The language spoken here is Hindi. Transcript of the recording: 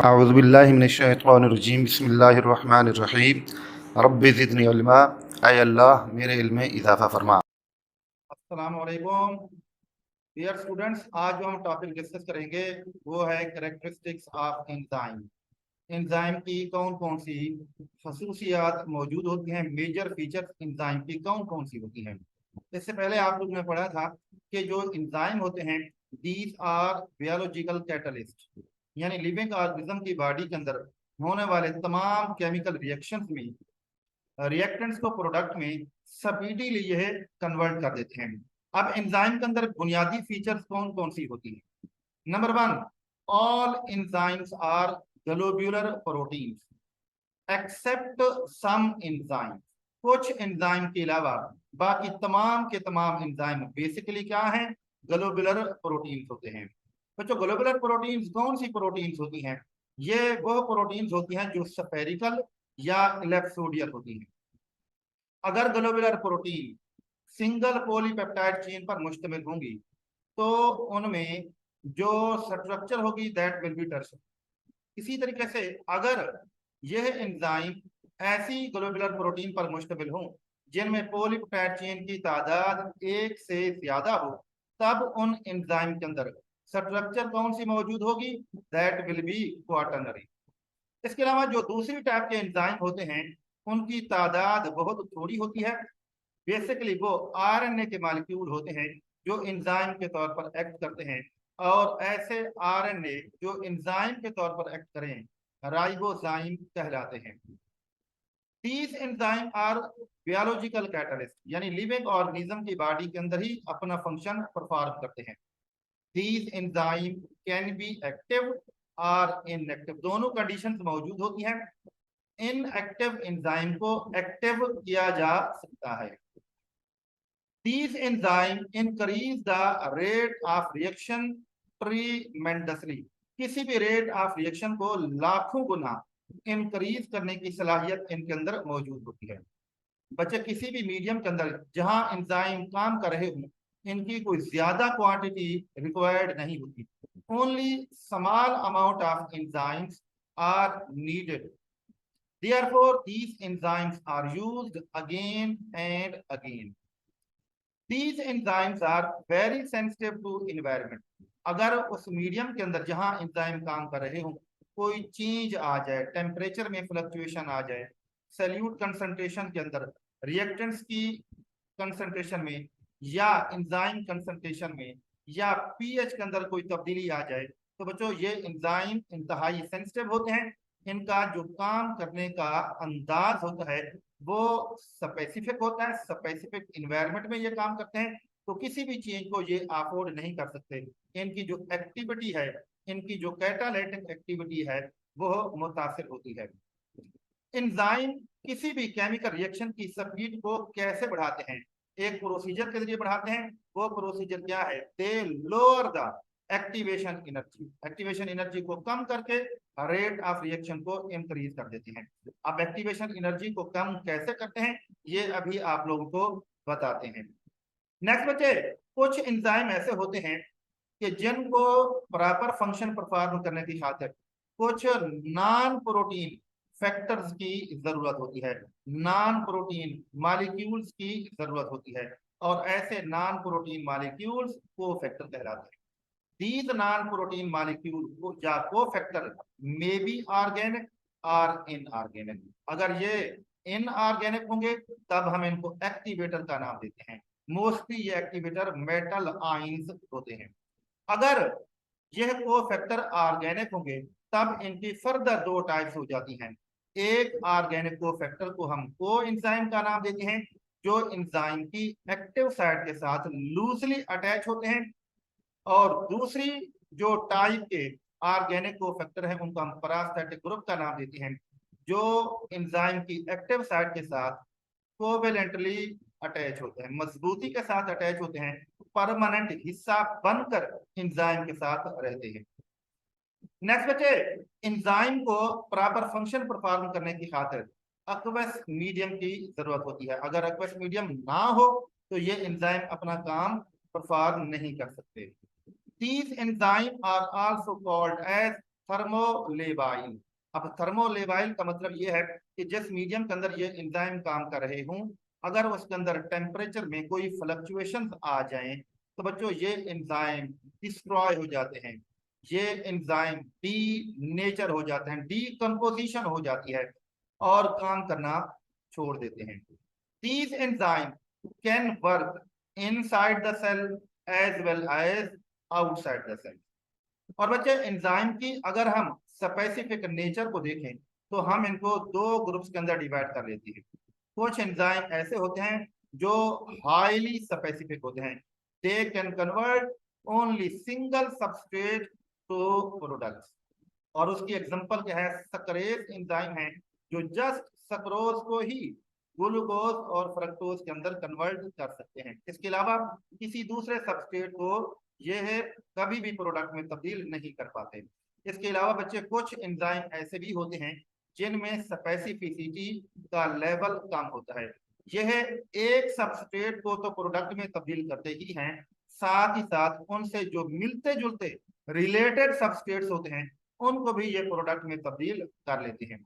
अऊज़ुबिल्लाहि मिनश्शैतानिर्रजीम बिस्मिल्लाहिर्रहमानिर्रहीम रब्बि ज़िदनी इल्मा। ऐ अल्लाह मेरे इल्म में इजाफ़ा फरमा। अस्सलामु अलैकुम डियर स्टूडेंट्स, आज जो हम टॉपिक डिस्कस करेंगे वो है कैरेक्टरिस्टिक्स ऑफ एंजाइम। एंजाइम की कौन कौन सी खसूसियात मौजूद होती हैं, मेजर फीचर्स एंजाइम की कौन कौन सी होती हैं। इससे पहले आप लोग ने पढ़ा था कि जो एंजाइम होते हैं दीज आर बायोलॉजिकल कैटलिस्ट, यानी लिविंग ऑर्गेनिज्म की बॉडी के अंदर होने वाले तमाम केमिकल रिएक्शंस में रिएक्टेंट्स को प्रोडक्ट में स्पीडीली यह कन्वर्ट कर देते हैं। अब एंजाइम के अंदर बुनियादी फीचर्स कौन कौन सी होती हैं। Number one, all enzymes are globular proteins except some enzyme. कुछ एंजाइम के अलावा बाकी तमाम के तमाम एंजाइम बेसिकली क्या है, ग्लोबुलर प्रोटीन्स होते हैं। बच्चों, ग्लोबुलर प्रोटीन्स कौन सी प्रोटीन्स होती हैं? ये वो प्रोटीन्स होती हैं जो स्फेरिकल या इलेप्सोडियल होती हैं। अगर globular protein single polypeptide chain पर मुश्तमिल होंगी तो उनमें जो स्ट्रक्चर होगी दैट विल बी टर्शियरी। इसी तरीके से अगर यह एंजाइम ऐसी ग्लोबुलर प्रोटीन पर मुश्तमिल हो जिनमें पॉलीपेप्टाइड चेन की तादाद एक से ज्यादा हो, तब उन एंजाइम के अंदर स्ट्रक्चर कौन सी मौजूद होगी, दैट विल बी क्वाटरनरी। इसके अलावा जो दूसरी टाइप के एंजाइम होते हैं उनकी तादाद बहुत थोड़ी होती है। बेसिकली वो आरएनए के मॉलिक्यूल होते हैं जो एंजाइम के तौर पर एक्ट करते हैं, और ऐसे आरएनए जो एंजाइम के तौर पर एक्ट करें राइबोजाइम कहलाते हैं। These enzyme are biological catalyst, यानी लिविंग ऑर्गेनिज्म की बॉडी के अंदर ही अपना फंक्शन परफॉर्म करते हैं। These enzyme can be active और इनएक्टिव, दोनों कंडीशंस मौजूद होती हैं। इनएक्टिव एंजाइम को एक्टिव किया जा सकता है। These enzymes increase the rate of reaction tremendously, किसी भी रेट ऑफ रिएक्शन को लाखों गुना इंक्रीज करने की सलाहियत इनके अंदर मौजूद होती है। बच्चे, किसी भी मीडियम के अंदर जहां एंजाइम काम कर रहे हों इनकी कोई ज्यादा क्वांटिटी रिक्वायर्ड नहीं होती। Only small amount of enzymes are needed, therefore these enzymes are used again and again. These enzymes are very sensitive to environment. अगर उस मीडियम के अंदर जहां एंजाइम काम कर रहे हो कोई चेंज आ जाए, टेम्परेचर में फ्लक्चुएशन आ जाए, सैल्यूट कंसंट्रेशन के अंदर, रिएक्टेंट्स की कंसंट्रेशन में या एंजाइम कंसंट्रेशन में या पीएच के अंदर कोई तब्दीली आ जाए, तो बच्चों ये एंजाइम इंतहाई सेंसिटिव होते हैं। इनका जो काम करने का अंदाज होता है वो स्पेसिफिक होता है, स्पेसिफिक इन्वायरमेंट में ये काम करते हैं, तो किसी भी चीज को ये अफोर्ड नहीं कर सकते। इनकी जो एक्टिविटी है, इनकी जो कैटालाइटिक एक्टिविटी है वो मुतासिर होती है। एंजाइम किसी भी केमिकल रिएक्शन की स्पीड को कैसे बढ़ाते हैं? एक प्रोसीजर के जरिए बढ़ाते हैं। वो प्रोसीजर क्या है? They lower the activation energy, activation energy को कम करके रेट ऑफ रिएक्शन को इंक्रीज कर देते हैं। अब एक्टिवेशन एनर्जी को कम कैसे करते हैं ये अभी आप लोगों को बताते हैं। नेक्स्ट बच्चे, कुछ एंजाइम ऐसे होते हैं कि जिनको प्रॉपर फंक्शन परफॉर्म करने की खातिर कुछ नॉन प्रोटीन फैक्टर्स की जरूरत होती है, नॉन प्रोटीन मॉलिक्यूल्स की जरूरत होती है, और ऐसे नॉन प्रोटीन मॉलिक्यूल्स को फैक्टर कहलाते हैं। These non-protein molecules या co-factor may be organic or inorganic। अगर ये इनऑर्गेनिक होंगे तब हम इनको एक्टिवेटर का नाम देते हैं। मोस्टली ये एक्टिवेटर मेटल आयंस होते हैं। अगर यह को-फैक्टर ऑर्गेनिक होंगे तब इनकी फर्दर दो टाइप्स हो जाती हैं। एक ऑर्गेनिक को-फैक्टर को हम को एंजाइम का नाम देते हैं जो एंजाइम की एक्टिव साइट के साथ लूजली अटैच होते हैं, और दूसरी जो टाइप के ऑर्गेनिक को फैक्टर है उनको हम पैरासिटिक ग्रुप का नाम देते हैं जो एंजाइम की एक्टिव साइट के साथ कोवेलेंटली अटैच होते हैं, मजबूती के साथ अटैच होते हैं, परमानेंट हिस्सा बनकर एंजाइम के साथ रहते हैं। नेक्स्ट बच्चे, एंजाइम को प्रॉपर फंक्शन परफॉर्म करने की खातिर एक्वस मीडियम की जरूरत होती है। अगर एक्वस मीडियम ना हो तो ये एंजाइम अपना काम परफॉर्म नहीं कर सकते। These enzymes are also called as thermolabile. अब थर्मोलेबाइल का मतलब ये है कि जिस मीडियम के अंदर ये एंजाइम काम कर रहे हों, अगर उसके अंदर टेम्परेचर में कोई फ्लक्चुएशन आ जाए तो बच्चों ये एंजाइम डिस्ट्रॉय हो जाते हैं, ये एंजाइम डी नेचर हो जाते हैं, डीकम्पोजिशन हो जाती है और काम करना छोड़ देते हैं। These enzymes can work inside the cell as well as outside the cell। और बच्चे एंजाइम की अगर हम स्पेसिफिक नेचर को देखें तो हम इनको दो ग्रुप्स के अंदर डिवाइड कर लेते हैं। कुछ एंजाइम ऐसे होते हैं जो हाईली स्पेसिफिक होते हैं, they can convert only single substrate to products. और उसकी एग्जांपल क्या है, सक्रेज एंजाइम है जो जस्ट सक्रोज को ही ग्लूकोज और फ्रक्टोज के अंदर कन्वर्ट कर सकते हैं। इसके अलावा किसी दूसरे सबस्ट्रेट को यह कभी भी प्रोडक्ट में तब्दील नहीं कर पाते। इसके अलावा बच्चे कुछ एंजाइम ऐसे भी होते हैं जिनमें स्पेसिफिसिटी का लेवल कम होता है, यह एक सबस्ट्रेट को तो प्रोडक्ट में तब्दील करते ही हैं, साथ ही साथ उनसे जो मिलते जुलते रिलेटेड सबस्ट्रेट्स होते हैं उनको भी ये प्रोडक्ट में तब्दील कर लेते हैं।